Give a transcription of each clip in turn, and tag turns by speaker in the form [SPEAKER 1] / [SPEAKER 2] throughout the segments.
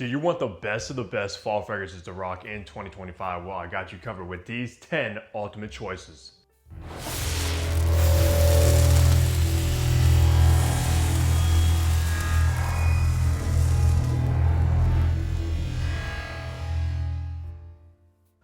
[SPEAKER 1] Do you want the best of the best fall fragrances to rock in 2025? Well, I got you covered with these 10 ultimate choices.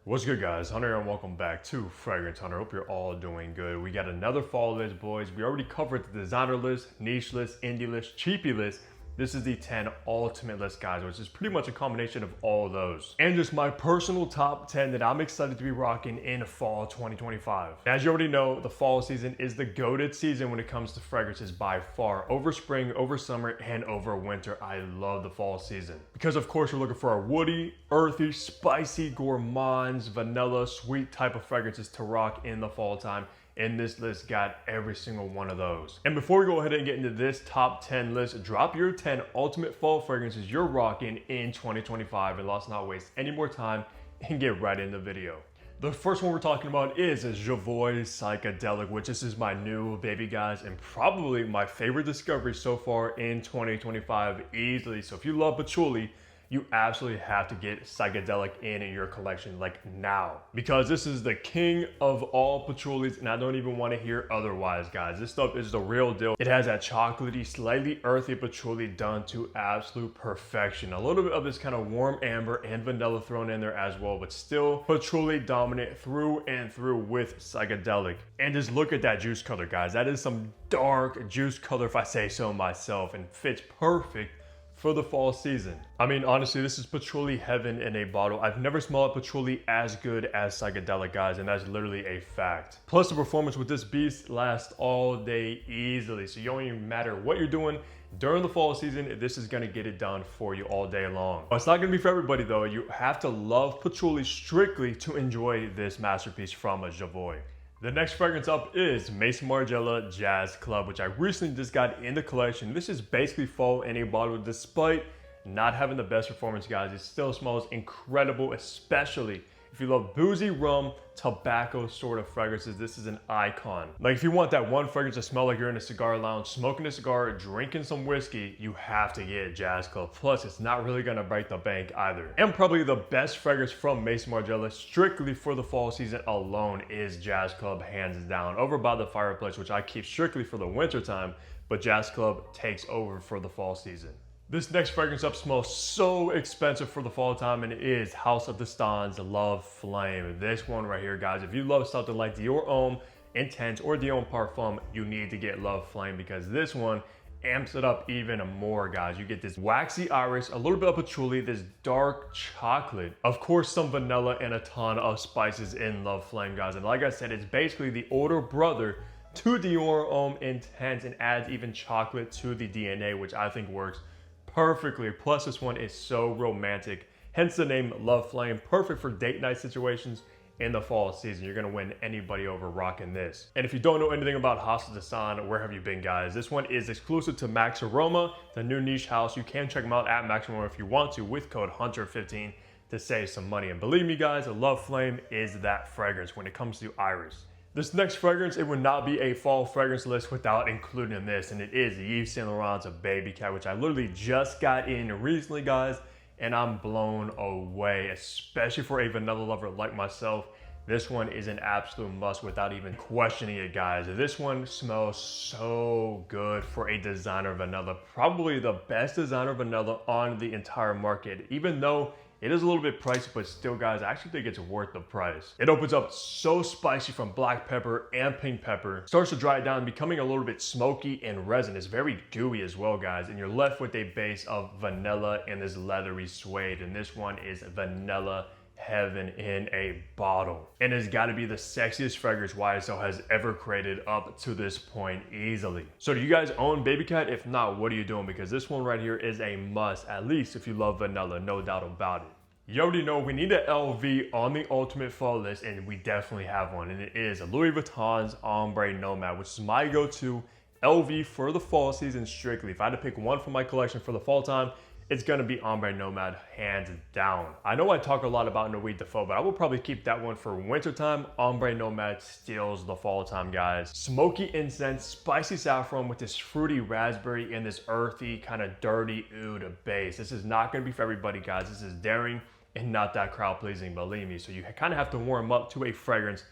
[SPEAKER 1] What's good, guys? Hunter here and welcome back to Fragrance Hunter. Hope you're all doing good. We got another fall list, boys. We already covered the designer list, niche list, indie list, cheapie list. This is the 10 ultimate list, guys, which is pretty much a combination of all those. And just my personal top 10 that I'm excited to be rocking in fall 2025. As you already know, the fall season is the goated season when it comes to fragrances by far. Over spring, over summer, and over winter. I love the fall season. Because of course, we're looking for our woody, earthy, spicy, gourmands, vanilla, sweet type of fragrances to rock in the fall time. And this list got every single one of those. And before we go ahead and get into this top 10 list, drop your 10 ultimate fall fragrances you're rocking in 2025, and let's not waste any more time and get right in the video. The first one we're talking about is a Javoy Psychedelic, which this is my new baby, guys, and probably my favorite discovery so far in 2025 easily. So if you love patchouli, you absolutely have to get psychedelic in your collection like now, because this is the king of all patchoulis, and I don't even want to hear otherwise, guys. This stuff is the real deal. It has that chocolatey, slightly earthy patchouli done to absolute perfection. A little bit of this kind of warm amber and vanilla thrown in there as well, but still patchouli dominant through and through with psychedelic. And just look at that juice color, guys. That is some dark juice color, if I say so myself, and fits perfect for the fall season. I mean, honestly, this is patchouli heaven in a bottle. I've never smelled patchouli as good as psychedelic, guys, and that's literally a fact. Plus, the performance with this beast lasts all day easily, so you don't even matter what you're doing during the fall season, this is gonna get it done for you all day long. It's not gonna be for everybody though. You have to love patchouli strictly to enjoy this masterpiece from a Javoy. The next fragrance up is Maison Margiela Jazz Club, which I recently just got in the collection. This is basically fall in a bottle. Despite not having the best performance, guys, it still smells incredible, especially if you love boozy rum, tobacco sort of fragrances. This is an icon. Like if you want that one fragrance to smell like you're in a cigar lounge, smoking a cigar, drinking some whiskey, you have to get Jazz Club. Plus, it's not really gonna break the bank either. And probably the best fragrance from Maison Margiela, strictly for the fall season alone, is Jazz Club, hands down. Over by the fireplace, which I keep strictly for the winter time, but Jazz Club takes over for the fall season. This next fragrance up smells so expensive for the fall time, and it is House of the Stan's Love Flame. This one right here, guys, if you love something like Dior Homme Intense or Dior Parfum, you need to get Love Flame, because this one amps it up even more, guys. You get this waxy iris, a little bit of patchouli, this dark chocolate, of course some vanilla, and a ton of spices in Love Flame, guys. And like I said, it's basically the older brother to Dior Homme Intense, and adds even chocolate to the DNA, which I think works perfectly. Plus, this one is so romantic, hence the name Love Flame. Perfect for date night situations in the fall season. You're gonna win anybody over rocking this. And if you don't know anything about House of the Stan, where have you been, guys? This one is exclusive to Maxx Aroma, the new niche house. You can check them out at Maxx Aroma if you want to, with code HUNTER15 to save some money. And believe me, guys, Love Flame is that fragrance when it comes to iris. This next fragrance, it would not be a fall fragrance list without including this, and it is Yves Saint Laurent's Baby Cat, which I literally just got in recently, guys, and I'm blown away, especially for a vanilla lover like myself. This one is an absolute must without even questioning it, guys. This one smells so good for a designer vanilla, probably the best designer vanilla on the entire market, even though it is a little bit pricey, but still, guys, I actually think it's worth the price. It opens up so spicy from black pepper and pink pepper, starts to dry it down, becoming a little bit smoky and resin. It's very gooey as well, guys, and you're left with a base of vanilla and this leathery suede, and this one is vanilla heaven in a bottle. And it's got to be the sexiest fragrance YSL has ever created up to this point easily. So do you guys own Baby Cat? If not, what are you doing? Because this one right here is a must, at least if you love vanilla, no doubt about it. You already know we need an LV on the ultimate fall list, and we definitely have one, and it is Louis Vuitton's Ombre Nomad, which is my go-to LV for the fall season strictly. If I had to pick one for my collection for the fall time, it's gonna be Ombre Nomad, hands down. I know I talk a lot about Nuit de Faux, but I will probably keep that one for wintertime. Ombre Nomad steals the fall time, guys. Smoky incense, spicy saffron with this fruity raspberry and this earthy, kind of dirty oud base. This is not gonna be for everybody, guys. This is daring and not that crowd pleasing, believe me. So you kind of have to warm up to a fragrance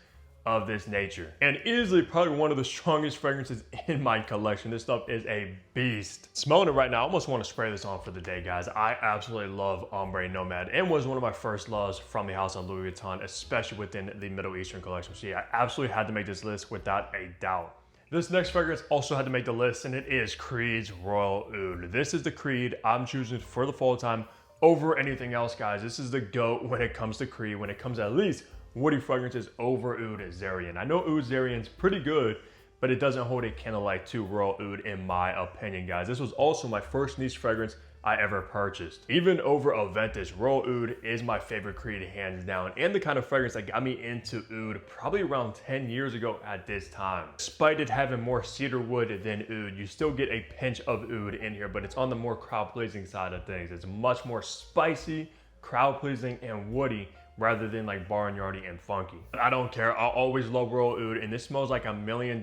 [SPEAKER 1] of this nature. And easily probably one of the strongest fragrances in my collection. This stuff is a beast. Smelling it right now, I almost want to spray this on for the day, guys. I absolutely love Ombre Nomad and was one of my first loves from the house of Louis Vuitton, especially within the Middle Eastern collection. So yeah, I absolutely had to make this list without a doubt. This next fragrance also had to make the list, and it is Creed's Royal Oud. This is the Creed I'm choosing for the fall time over anything else, guys. This is the GOAT when it comes to Creed, when it comes at least woody fragrances over Oud Zarian. I know Oud Zarian's pretty good, but it doesn't hold a candlelight to Royal Oud in my opinion, guys. This was also my first niche fragrance I ever purchased. Even over Aventus, Royal Oud is my favorite Creed, hands down, and the kind of fragrance that got me into Oud probably around 10 years ago at this time. Despite it having more cedar wood than Oud, you still get a pinch of Oud in here, but it's on the more crowd-pleasing side of things. It's much more spicy, crowd-pleasing, and woody, rather than like barnyardy and funky. I don't care, I'll always love Royal Oud, and this smells like $1 million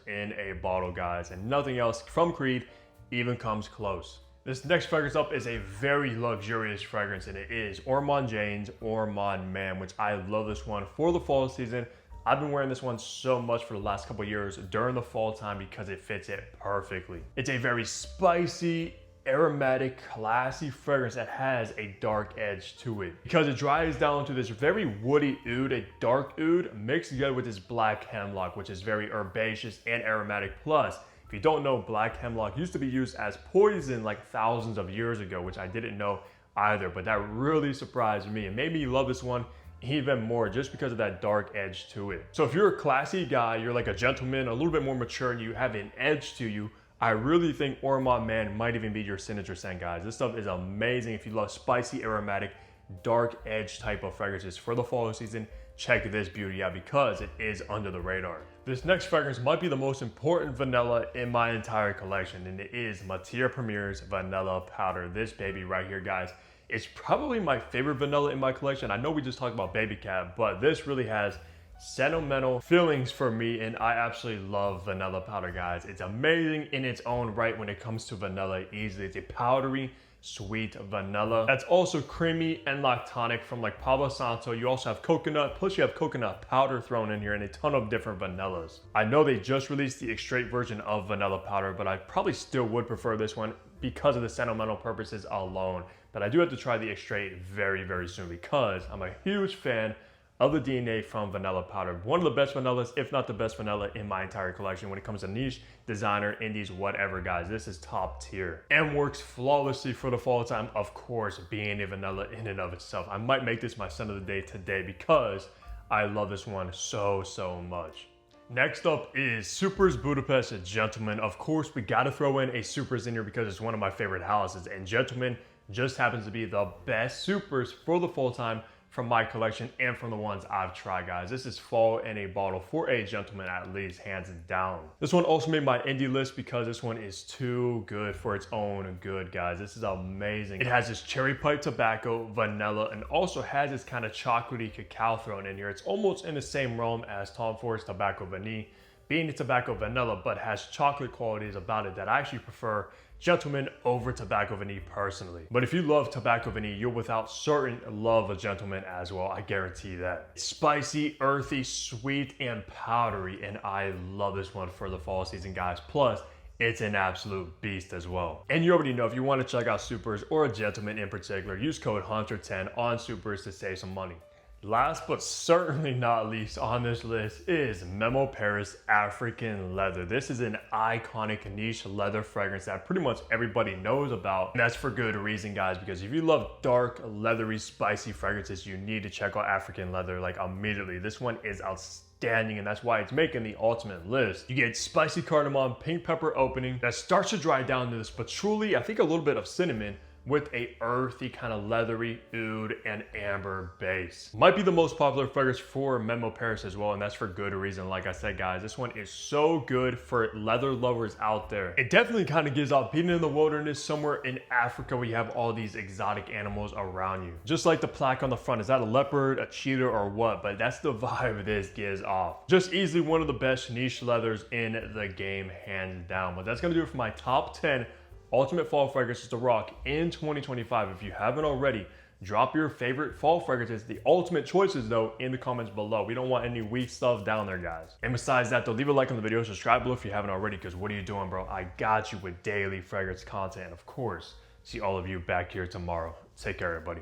[SPEAKER 1] in a bottle, guys, and nothing else from Creed even comes close. This next fragrance up is a very luxurious fragrance, and it is Ormond Jane's Ormond Man, which I love this one for the fall season. I've been wearing this one so much for the last couple years during the fall time because it fits it perfectly. It's a very spicy, aromatic, classy fragrance that has a dark edge to it because it dries down to this very woody oud, a dark oud mixed together with this black hemlock, which is very herbaceous and aromatic. Plus, if you don't know, black hemlock used to be used as poison like thousands of years ago, which I didn't know either, but that really surprised me and made me love this one even more just because of that dark edge to it. So if you're a classy guy, you're like a gentleman, a little bit more mature, and you have an edge to you, I really think Ormond Man might even be your signature scent, guys. This stuff is amazing if you love spicy, aromatic, dark edge type of fragrances for the fall season. Check this beauty out because it is under the radar. This next fragrance might be the most important vanilla in my entire collection, and it is Matière Premier's Vanilla Powder. This baby right here, guys, is probably my favorite vanilla in my collection. I know we just talked about Baby Cat, but this really has sentimental feelings for me, and I absolutely love Vanilla Powder, guys. It's amazing in its own right when it comes to vanilla easily. It's a powdery, sweet vanilla that's also creamy and lactonic from like Palo Santo. You also have coconut, plus you have coconut powder thrown in here and a ton of different vanillas. I know they just released the extrait version of Vanilla Powder, but I probably still would prefer this one because of the sentimental purposes alone. But I do have to try the extrait very, very soon because I'm a huge fan of the DNA from Vanilla Powder. One of the best vanillas, if not the best vanilla in my entire collection when it comes to niche, designer, indies, whatever, guys. This is top tier and works flawlessly for the fall time, of course, being a vanilla in and of itself. I might make this my scent of the day today because I love this one so, so much. Next up is Supers Budapest Gentleman. Of course, we gotta throw in a Supers in here because it's one of my favorite houses, and Gentleman just happens to be the best Supers for the fall time from my collection and from the ones I've tried, guys. This is fall in a bottle for a gentleman, at least, hands down. This one also made my indie list because this one is too good for its own good, guys. This is amazing. It has this cherry pipe tobacco, vanilla, and also has this kind of chocolatey cacao thrown in here. It's almost in the same realm as Tom Ford's Tobacco Vanille, being a tobacco vanilla, but has chocolate qualities about it that I actually prefer Gentleman over Tobacco Vanille personally. But if you love Tobacco Vanille, you'll without certain love a Gentleman as well, I guarantee that. It's spicy, earthy, sweet, and powdery, and I love this one for the fall season, guys. Plus, it's an absolute beast as well. And you already know, if you want to check out Supers or a Gentleman in particular, use code HUNTER10 on Supers to save some money. Last but certainly not least on this list is Memo Paris African Leather. This is an iconic niche leather fragrance that pretty much everybody knows about. And that's for good reason, guys, because if you love dark, leathery, spicy fragrances, you need to check out African Leather like immediately. This one is outstanding, and that's why it's making the ultimate list. You get spicy cardamom, pink pepper opening that starts to dry down to this patchouli, I think a little bit of cinnamon, with a earthy kind of leathery oud and amber base. Might be the most popular fragrance for Memo Paris as well, and that's for good reason. Like I said, guys, this one is so good for leather lovers out there. It definitely kind of gives off being in the wilderness somewhere in Africa where you have all these exotic animals around you. Just like the plaque on the front, is that a leopard, a cheetah, or what? But that's the vibe this gives off. Just easily one of the best niche leathers in the game, hands down. But that's gonna do it for my top 10 ultimate fall fragrances to rock in 2025. If you haven't already, drop your favorite fall fragrances, the ultimate choices though, in the comments below. We don't want any weak stuff down there, guys. And besides that though, leave a like on the video, subscribe below if you haven't already, because what are you doing, bro? I got you with daily fragrance content. And of course, see all of you back here tomorrow. Take care, everybody.